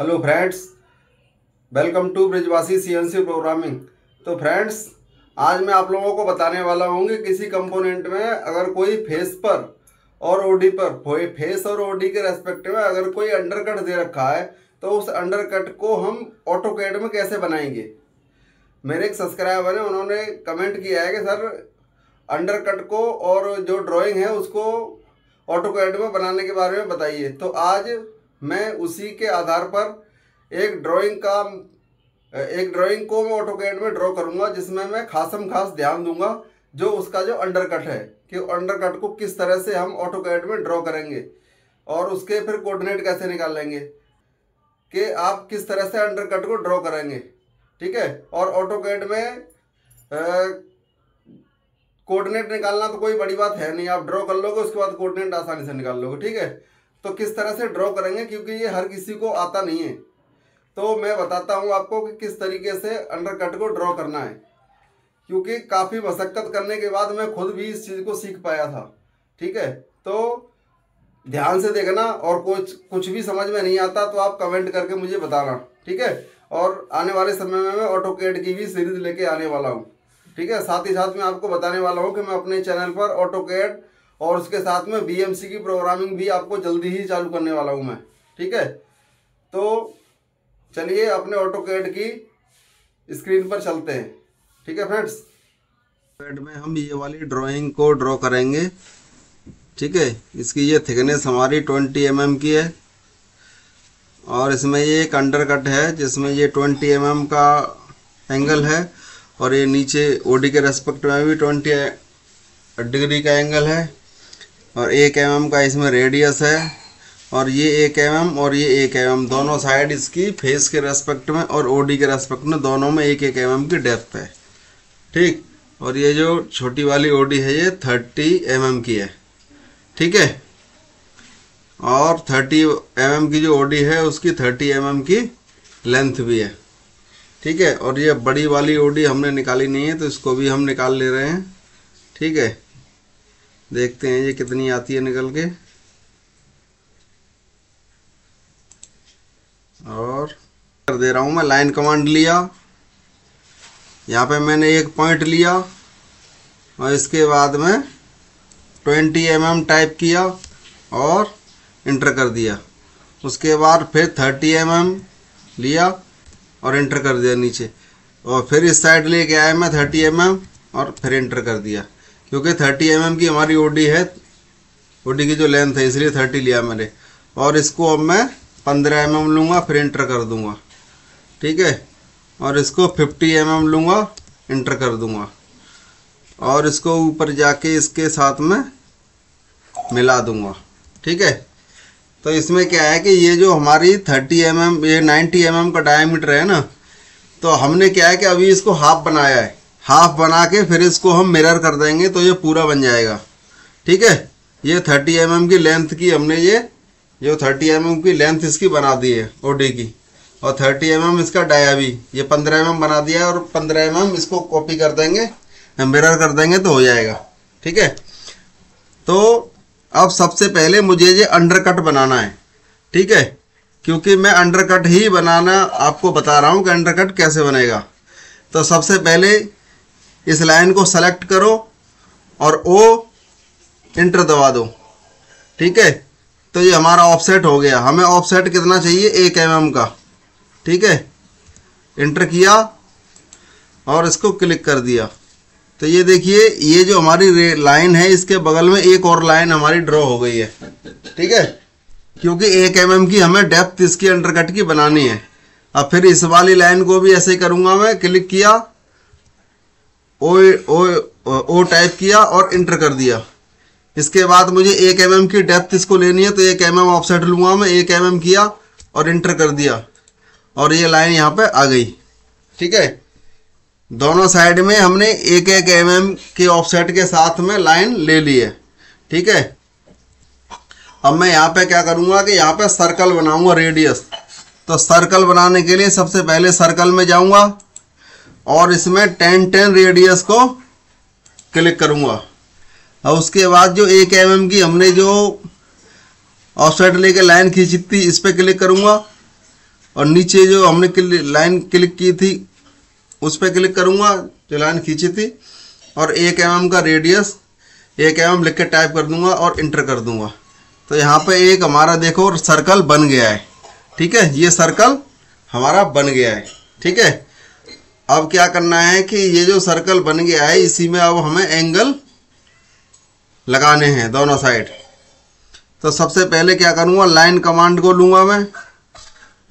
Hello friends, welcome to Brijwasi CNC programming. तो friends, आज मैं आप लोगों को बताने वाला हूँ कि किसी कंपोनेंट में अगर कोई फेस पर और ओडी पर फेस और ओडी के रेस्पेक्ट में अगर कोई अंडरकट दे रखा है तो उस अंडरकट को हम ऑटोकैड में कैसे बनाएंगे। मेरे एक सब्सक्राइबर है, उन्होंने कमेंट किया है कि सर अंडरकट को और जो ड्राइंग है उसको ऑटोकैड में बनाने के बारे में बताइए। तो आज मैं उसी के आधार पर एक ड्राइंग को मैं ऑटोकैड में ड्रॉ करूंगा, जिसमें मैं खास ध्यान दूंगा जो उसका जो अंडरकट है कि अंडरकट को किस तरह से हम ऑटोकैड में ड्रॉ करेंगे और उसके फिर कोऑर्डिनेट कैसे निकालेंगे कि आप किस तरह से अंडरकट को ड्रॉ करेंगे। ठीक है। और ऑटोकैड में कोऑर्डिनेट निकालना तो कोई बड़ी बात है नहीं, आप ड्रॉ कर लोगे, उसके बाद कोऑर्डिनेट आसानी से निकाल लोगे। ठीक है। तो किस तरह से ड्रॉ करेंगे, क्योंकि ये हर किसी को आता नहीं है, तो मैं बताता हूँ आपको कि किस तरीके से अंडरकट को ड्रॉ करना है, क्योंकि काफ़ी मशक्कत करने के बाद मैं खुद भी इस चीज़ को सीख पाया था। ठीक है। तो ध्यान से देखना, और कुछ भी समझ में नहीं आता तो आप कमेंट करके मुझे बताना। ठीक है। और आने वाले समय में मैं ऑटोकैड की भी सीरीज लेके आने वाला हूँ। ठीक है। साथ ही साथ मैं आपको बताने वाला हूँ कि मैं अपने चैनल पर ऑटोकैड और उसके साथ में बीएमसी की प्रोग्रामिंग भी आपको जल्दी ही चालू करने वाला हूँ मैं। ठीक है। तो चलिए अपने ऑटोकैड की स्क्रीन पर चलते हैं। ठीक है फ्रेंड्स, ऑटोकैड में हम ये वाली ड्राइंग को ड्रॉ करेंगे। ठीक है। इसकी ये थिकनेस हमारी 20 mm की है और इसमें ये एक अंडरकट है जिसमें ये 20 mm का एंगल है और ये नीचे ओडी के रेस्पेक्ट में भी 20 डिग्री का एंगल है और 1 mm का इसमें रेडियस है और ये 1 mm और ये 1 mm दोनों साइड इसकी फेस के रेस्पेक्ट में और ओडी के रेस्पेक्ट में दोनों में 1 mm की डेप्थ है। ठीक। और ये जो छोटी वाली ओडी है ये 30 mm की है। ठीक है। और 30 mm की जो ओडी है उसकी 30 mm की लेंथ भी है। ठीक है। और ये बड़ी वाली ओडी हमने निकाली नहीं है तो इसको भी हम निकाल ले रहे हैं। ठीक है। देखते हैं ये कितनी आती है निकल के। और कर दे रहा हूँ मैं, लाइन कमांड लिया, यहाँ पे मैंने एक पॉइंट लिया और इसके बाद में 20 mm टाइप किया और इंटर कर दिया। उसके बाद फिर 30 mm लिया और इंटर कर दिया नीचे, और फिर इस साइड लेके आया मैं 30 mm और फिर इंटर कर दिया, क्योंकि 30 mm की हमारी ओडी है, ओडी की जो लेंथ है इसलिए 30 लिया मैंने। और इसको अब मैं 15 mm लूँगा, फिर इंटर कर दूँगा। ठीक है। और इसको 50 mm लूँगा, इंटर कर दूँगा और इसको ऊपर जाके इसके साथ में मिला दूँगा। ठीक है। तो इसमें क्या है कि ये जो हमारी 30 mm ये 90 mm का डायमीटर है ना, तो हमने क्या है कि अभी इसको हाफ बनाया है, हाफ बना के फिर इसको हम मिरर कर देंगे तो ये पूरा बन जाएगा। ठीक है। ये 30 mm की लेंथ की हमने ये जो 30 mm की लेंथ इसकी बना दी है ओडी की, और 30 mm इसका डाया भी, ये 15 mm बना दिया है और 15 mm इसको कॉपी कर देंगे, मिरर कर देंगे तो हो जाएगा। ठीक है। तो अब सबसे पहले मुझे ये अंडरकट बनाना है। ठीक है। क्योंकि मैं अंडरकट ही बनाना आपको बता रहा हूँ कि अंडरकट कैसे बनेगा। तो सबसे पहले इस लाइन को सेलेक्ट करो और ओ इंटर दबा दो। ठीक है। तो ये हमारा ऑफसेट हो गया। हमें ऑफसेट कितना चाहिए, 1 mm का। ठीक है। इंटर किया और इसको क्लिक कर दिया। तो ये देखिए, ये जो हमारी लाइन है इसके बगल में एक और लाइन हमारी ड्रॉ हो गई है। ठीक है। क्योंकि 1 mm की हमें डेप्थ इसकी अंडरकट की बनानी है। अब फिर इस वाली लाइन को भी ऐसे ही करूंगा मैं, क्लिक किया, ओ टाइप किया और इंटर कर दिया। इसके बाद मुझे 1 mm की डेप्थ इसको लेनी है, तो 1 mm ऑफसेट लूंगा मैं, 1 mm किया और इंटर कर दिया और ये लाइन यहाँ पे आ गई। ठीक है। दोनों साइड में हमने 1-1 mm के ऑफसेट के साथ में लाइन ले ली है। ठीक है। अब मैं यहाँ पे क्या करूँगा कि यहाँ पे सर्कल बनाऊंगा, रेडियस। तो सर्कल बनाने के लिए सबसे पहले सर्कल में जाऊँगा और इसमें 10-10 रेडियस को क्लिक करूँगा। और उसके बाद जो 1 mm की हमने जो ऑफसेट लेके लाइन खींची थी इस पर क्लिक करूँगा और नीचे जो हमने लाइन क्लिक की थी उस पर क्लिक करूँगा जो लाइन खींची थी, और 1 mm का रेडियस 1 mm लिख के टाइप कर दूंगा और इंटर कर दूंगा। तो यहाँ पे एक हमारा देखो सर्कल बन गया है। ठीक है, ये सर्कल हमारा बन गया है। ठीक है, अब क्या करना है कि ये जो सर्कल बन गया है इसी में अब हमें एंगल लगाने हैं दोनों साइड। तो सबसे पहले क्या करूँगा, लाइन कमांड को लूँगा मैं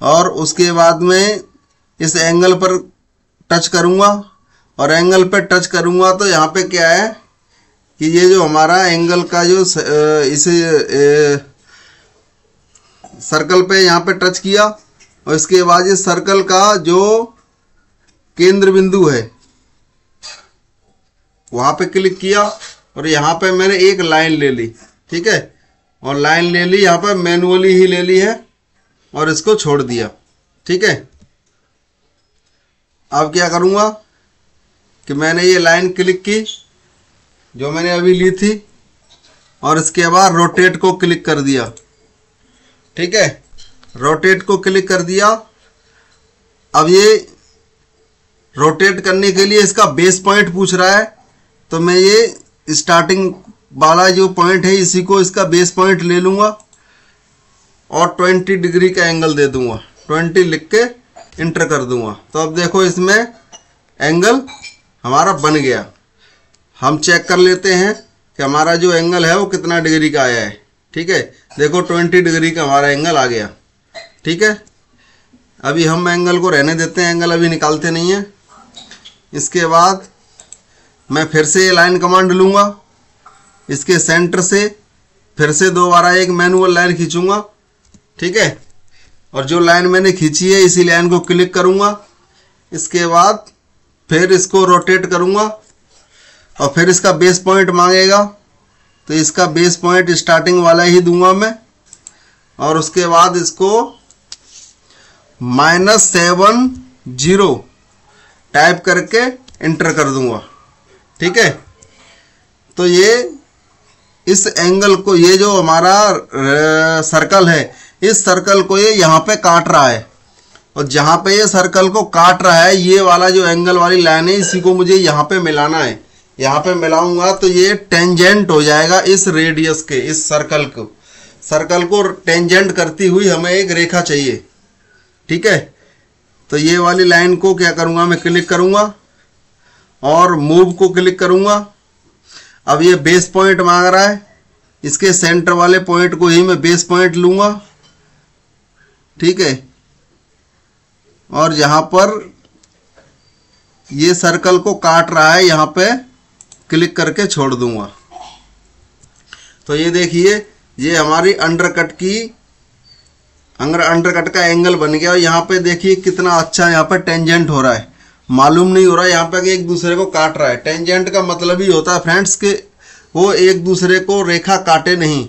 और उसके बाद में इस एंगल पर टच करूँगा, और एंगल पे टच करूँगा तो यहाँ पे क्या है कि ये जो हमारा एंगल का जो इस सर्कल पे यहाँ पे टच किया, और इसके बाद इस सर्कल का जो केंद्र बिंदु है वहाँ पे क्लिक किया, और यहाँ पे मैंने एक लाइन ले ली। ठीक है, और लाइन ले ली, यहाँ पे मैनुअली ही ले ली है और इसको छोड़ दिया। ठीक है, अब क्या करूँगा कि मैंने ये लाइन क्लिक की जो मैंने अभी ली थी, और इसके बाद रोटेट को क्लिक कर दिया। ठीक है, रोटेट को क्लिक कर दिया। अब ये रोटेट करने के लिए इसका बेस पॉइंट पूछ रहा है, तो मैं ये स्टार्टिंग वाला जो पॉइंट है इसी को इसका बेस पॉइंट ले लूँगा और 20 डिग्री का एंगल दे दूँगा। 20 लिख के इंटर कर दूँगा। तो अब देखो इसमें एंगल हमारा बन गया। हम चेक कर लेते हैं कि हमारा जो एंगल है वो कितना डिग्री का आया है। ठीक है, देखो 20 डिग्री का हमारा एंगल आ गया। ठीक है, अभी हम एंगल को रहने देते हैं, एंगल अभी निकालते नहीं है। इसके बाद मैं फिर से ये लाइन कमांड लूँगा, इसके सेंटर से फिर से दोबारा एक मैनुअल लाइन खींचूँगा। ठीक है, और जो लाइन मैंने खींची है इसी लाइन को क्लिक करूँगा। इसके बाद फिर इसको रोटेट करूँगा और फिर इसका बेस पॉइंट मांगेगा, तो इसका बेस पॉइंट स्टार्टिंग वाला ही दूंगा मैं, और उसके बाद इसको -70 टाइप करके इंटर कर दूंगा। ठीक है, तो ये इस एंगल को, ये जो हमारा सर्कल है, इस सर्कल को ये यहाँ पे काट रहा है, और जहाँ पे ये सर्कल को काट रहा है ये वाला जो एंगल वाली लाइन है इसी को मुझे यहाँ पे मिलाना है। यहाँ पे मिलाऊंगा तो ये टेंजेंट हो जाएगा इस रेडियस के, इस सर्कल को टेंजेंट करती हुई हमें एक रेखा चाहिए। ठीक है, तो ये वाली लाइन को क्या करूँगा, मैं क्लिक करूँगा और मूव को क्लिक करूँगा। अब ये बेस पॉइंट मांग रहा है, इसके सेंटर वाले पॉइंट को ही मैं बेस पॉइंट लूँगा। ठीक है, और जहाँ पर ये सर्कल को काट रहा है यहाँ पे क्लिक करके छोड़ दूंगा। तो ये देखिए ये हमारी अंडरकट का एंगल बन गया, और यहाँ पे देखिए कितना अच्छा यहाँ पे टेंजेंट हो रहा है। मालूम नहीं हो रहा है यहाँ पे कि एक दूसरे को काट रहा है। टेंजेंट का मतलब ही होता है फ्रेंड्स कि वो एक दूसरे को रेखा काटे नहीं,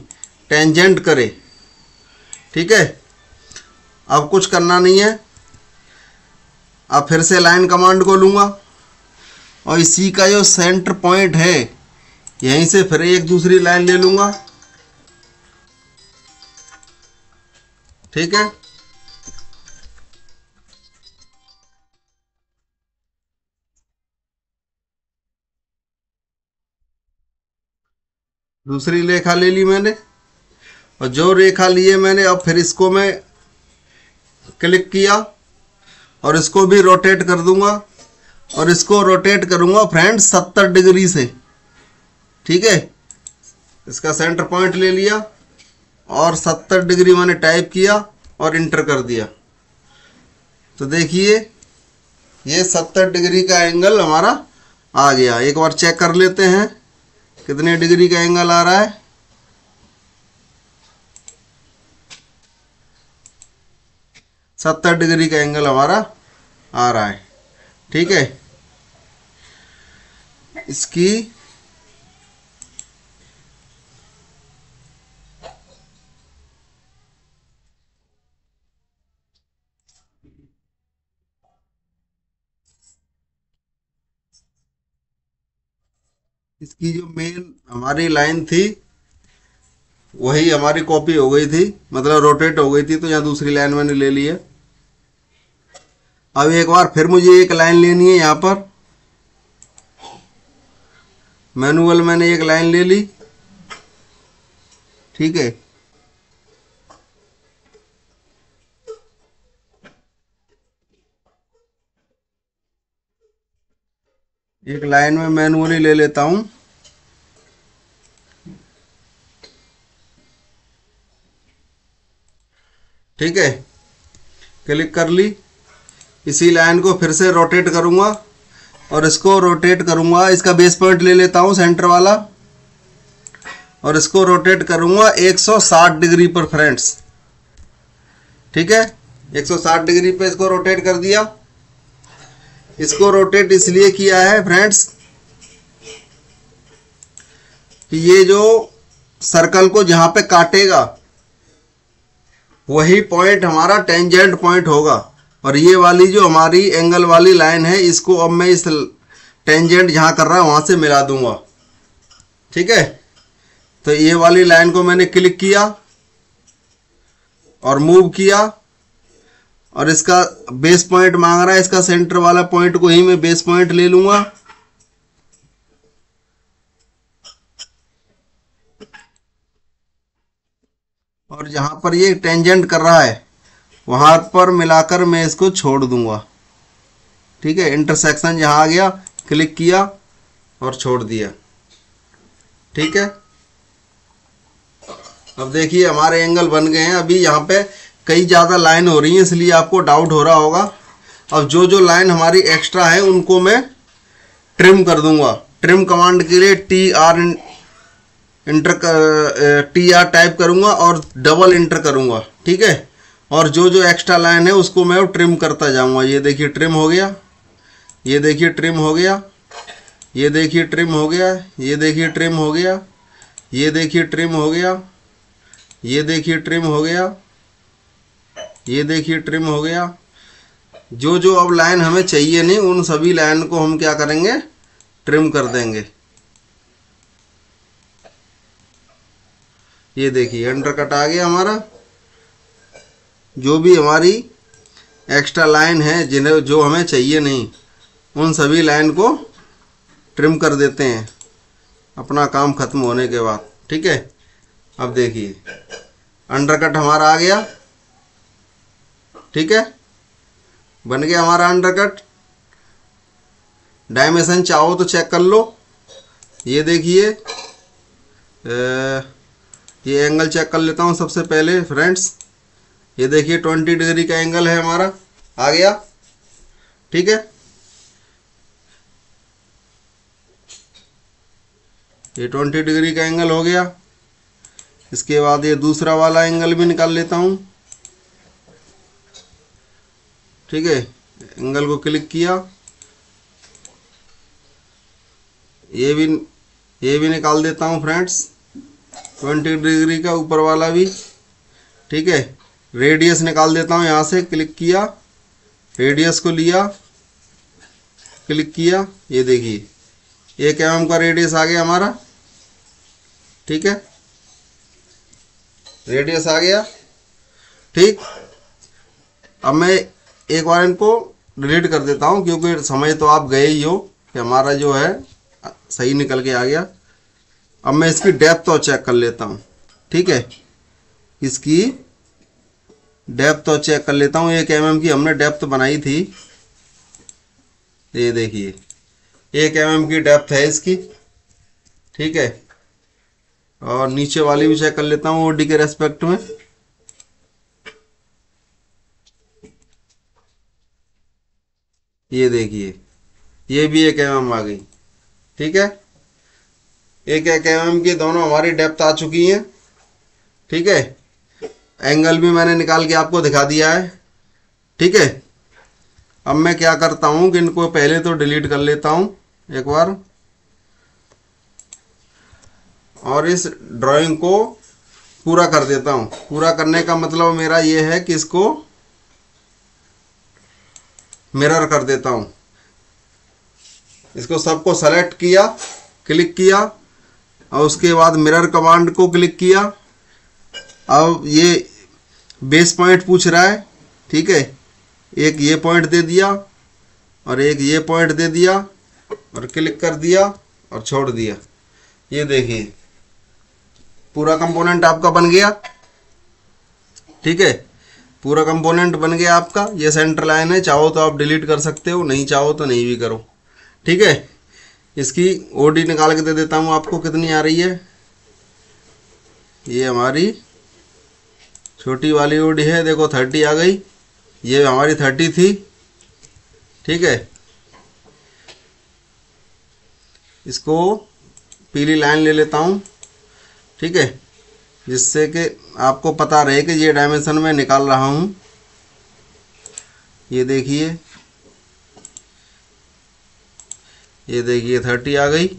टेंजेंट करे। ठीक है, अब कुछ करना नहीं है। अब फिर से लाइन कमांड को लूँगा और इसी का जो सेंटर पॉइंट है यहीं से फिर एक दूसरी लाइन ले लूँगा। ठीक है, दूसरी रेखा ले ली मैंने, और जो रेखा लिए मैंने अब फिर इसको मैं क्लिक किया और इसको भी रोटेट कर दूंगा, और इसको रोटेट करूंगा फ्रेंड्स 70 डिग्री से। ठीक है, इसका सेंटर पॉइंट ले लिया और 70 डिग्री मैंने टाइप किया और इंटर कर दिया। तो देखिए ये 70 डिग्री का एंगल हमारा आ गया। एक बार चेक कर लेते हैं कितने डिग्री का एंगल आ रहा है। 70 डिग्री का एंगल हमारा आ रहा है। ठीक है, इसकी जो मेन हमारी लाइन थी वही हमारी कॉपी हो गई थी, मतलब रोटेट हो गई थी, तो यहाँ दूसरी लाइन मैंने ले ली है। अब एक बार फिर मुझे एक लाइन लेनी है, यहाँ पर मैनुअल मैंने एक लाइन ले ली, ठीक है। एक लाइन में मैनुअली ले लेता हूं, ठीक है। क्लिक कर ली। इसी लाइन को फिर से रोटेट करूंगा और इसको रोटेट करूंगा, इसका बेस पॉइंट ले लेता हूं सेंटर वाला और इसको रोटेट करूंगा 160 डिग्री पर फ्रेंड्स, ठीक है। 160 डिग्री पे इसको रोटेट कर दिया। इसको रोटेट इसलिए किया है फ्रेंड्स कि ये जो सर्कल को जहां पे काटेगा वही पॉइंट हमारा टेंजेंट पॉइंट होगा, और ये वाली जो हमारी एंगल वाली लाइन है इसको अब मैं इस टेंजेंट जहां कर रहा है वहां से मिला दूंगा, ठीक है। तो ये वाली लाइन को मैंने क्लिक किया और मूव किया और इसका बेस पॉइंट मांग रहा है, इसका सेंटर वाला पॉइंट को ही मैं बेस पॉइंट ले लूंगा। और जहां पर ये टेंजेंट कर रहा है वहां पर मिलाकर मैं इसको छोड़ दूंगा, ठीक है। इंटरसेक्शन जहां आ गया क्लिक किया और छोड़ दिया, ठीक है। अब देखिए हमारे एंगल बन गए हैं। अभी यहाँ पे कई ज़्यादा लाइन हो रही है इसलिए आपको डाउट हो रहा होगा। अब जो जो लाइन हमारी एक्स्ट्रा है उनको मैं ट्रिम कर दूंगा। ट्रिम कमांड के लिए TR टाइप करूंगा और डबल इंटर करूंगा, ठीक है। और जो जो एक्स्ट्रा लाइन है उसको मैं ट्रिम करता जाऊंगा। ये देखिए ट्रिम हो गया, ये देखिए ट्रिम हो गया, ये देखिए ट्रिम हो गया, ये देखिए ट्रिम हो गया, ये देखिए ट्रिम हो गया, ये देखिए ट्रिम हो गया, ये देखिए ट्रिम हो गया। जो जो अब लाइन हमें चाहिए नहीं उन सभी लाइन को हम क्या करेंगे, ट्रिम कर देंगे। ये देखिए अंडरकट आ गया हमारा। जो भी हमारी एक्स्ट्रा लाइन है जिन्हें जो हमें चाहिए नहीं उन सभी लाइन को ट्रिम कर देते हैं अपना काम खत्म होने के बाद, ठीक है। अब देखिए अंडरकट हमारा आ गया, ठीक है। बन गया हमारा अंडरकट। डायमेंशन चाहो तो चेक कर लो। ये देखिए ये एंगल चेक कर लेता हूँ सबसे पहले फ्रेंड्स। ये देखिए 20 डिग्री का एंगल है हमारा, आ गया, ठीक है। ये 20 डिग्री का एंगल हो गया। इसके बाद ये दूसरा वाला एंगल भी निकाल लेता हूँ, ठीक है। एंगल को क्लिक किया, ये भी निकाल देता हूँ फ्रेंड्स 20 डिग्री का ऊपर वाला भी, ठीक है। रेडियस निकाल देता हूँ यहाँ से, क्लिक किया, रेडियस को लिया, क्लिक किया, ये देखिए 1 mm का रेडियस आ गया हमारा, ठीक है। रेडियस आ गया, ठीक। अब मैं एक बार इनको डिलीट कर देता हूँ क्योंकि समझ तो आप गए ही हो कि हमारा जो है सही निकल के आ गया। अब मैं इसकी डेप्थ तो चेक कर लेता हूँ, ठीक है। इसकी डेप्थ तो चेक कर लेता हूँ। 1 mm की हमने डेप्थ बनाई थी, ये देखिए 1 mm की डेप्थ है इसकी, ठीक है। और नीचे वाली भी चेक कर लेता हूँ ओडी के रेस्पेक्ट में। ये देखिए ये भी 1 mm आ गई, ठीक है। 1 mm की दोनों हमारी डेप्थ आ चुकी हैं, ठीक है। एंगल भी मैंने निकाल के आपको दिखा दिया है, ठीक है। अब मैं क्या करता हूँ कि इनको पहले तो डिलीट कर लेता हूँ एक बार और इस ड्राइंग को पूरा कर देता हूँ। पूरा करने का मतलब मेरा ये है कि इसको मिरर कर देता हूँ। इसको सबको सेलेक्ट किया, क्लिक किया और उसके बाद मिरर कमांड को क्लिक किया। अब ये बेस पॉइंट पूछ रहा है, ठीक है। एक ये पॉइंट दे दिया और एक ये पॉइंट दे दिया और क्लिक कर दिया और छोड़ दिया। ये देखिए पूरा कंपोनेंट आपका बन गया। ठीक है, पूरा कंपोनेंट बन गया आपका। ये सेंटर लाइन है, चाहो तो आप डिलीट कर सकते हो, नहीं चाहो तो नहीं भी करो। ठीक है, इसकी ओडी निकाल के दे देता हूँ आपको कितनी आ रही है। ये हमारी छोटी वाली ओडी है, देखो 30 आ गई। ये हमारी 30 थी। ठीक है, इसको पीली लाइन ले लेता हूँ। ठीक है, जिससे कि आपको पता रहे कि ये डायमेंशन में निकाल रहा हूँ। ये देखिए, ये देखिए 30 आ गई।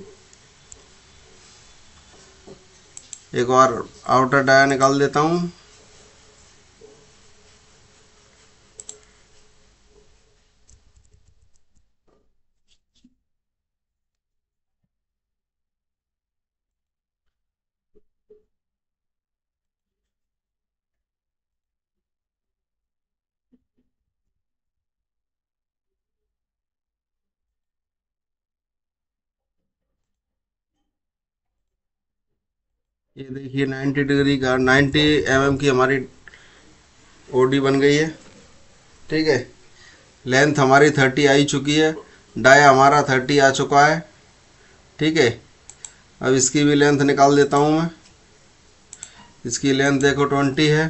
एक और आउटर डाया निकाल देता हूँ। ये देखिए 90 डिग्री का 90 mm की हमारी ओडी बन गई है। ठीक है, लेंथ हमारी 30 आ चुकी है, डाया हमारा 30 आ चुका है। ठीक है, अब इसकी भी लेंथ निकाल देता हूँ मैं। इसकी लेंथ देखो 20 है।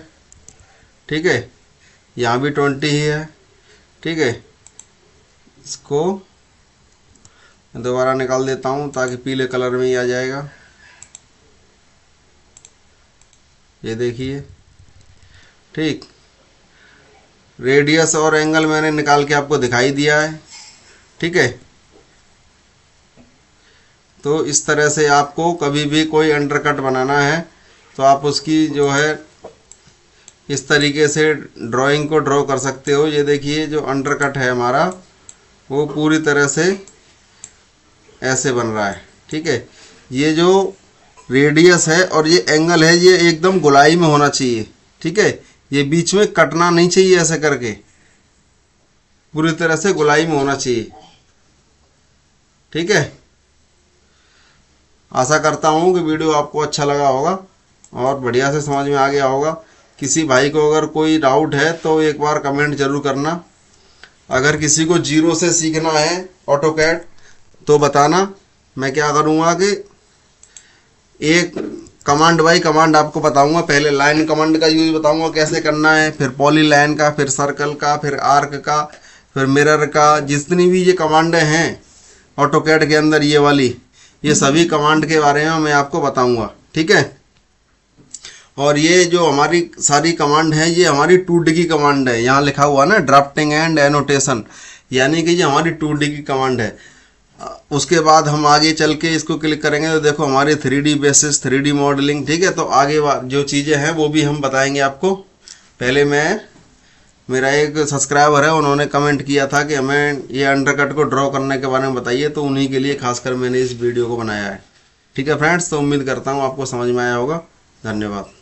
ठीक है, यहाँ भी 20 ही है। ठीक है, इसको दोबारा निकाल देता हूँ ताकि पीले कलर में ही आ जाएगा। ये देखिए, ठीक, रेडियस और एंगल मैंने निकाल के आपको दिखाई दिया है। ठीक है, तो इस तरह से आपको कभी भी कोई अंडरकट बनाना है तो आप उसकी जो है इस तरीके से ड्राइंग को ड्रॉ कर सकते हो। ये देखिए जो अंडरकट है हमारा वो पूरी तरह से ऐसे बन रहा है। ठीक है, ये जो रेडियस है और ये एंगल है ये एकदम गोलाई में होना चाहिए। ठीक है, ये बीच में कटना नहीं चाहिए, ऐसे करके पूरी तरह से गोलाई में होना चाहिए। ठीक है, आशा करता हूँ कि वीडियो आपको अच्छा लगा होगा और बढ़िया से समझ में आ गया होगा। किसी भाई को अगर कोई डाउट है तो एक बार कमेंट जरूर करना। अगर किसी को जीरो से सीखना है ऑटोकैड तो बताना, मैं क्या करूँगा कि एक कमांड बाई कमांड आपको बताऊंगा। पहले लाइन कमांड का यूज बताऊंगा कैसे करना है, फिर पॉली लाइन का, फिर सर्कल का, फिर आर्क का, फिर मिरर का। जितनी भी ये कमांडें हैं ऑटोकैड के अंदर ये वाली, ये सभी कमांड के बारे में मैं आपको बताऊंगा। ठीक है, और ये जो हमारी सारी कमांड है ये हमारी 2D की कमांड है। यहाँ लिखा हुआ ना ड्राफ्टिंग एंड एनोटेशन, यानी कि ये हमारी 2D की कमांड है। उसके बाद हम आगे चल के इसको क्लिक करेंगे तो देखो हमारी 3D बेसिस, 3D मॉडलिंग। ठीक है, तो आगे जो चीज़ें हैं वो भी हम बताएंगे आपको। पहले मेरा एक सब्सक्राइबर है, उन्होंने कमेंट किया था कि हमें ये अंडरकट को ड्रॉ करने के बारे में बताइए, तो उन्हीं के लिए खासकर मैंने इस वीडियो को बनाया है। ठीक है फ्रेंड्स, तो उम्मीद करता हूँ आपको समझ में आया होगा। धन्यवाद।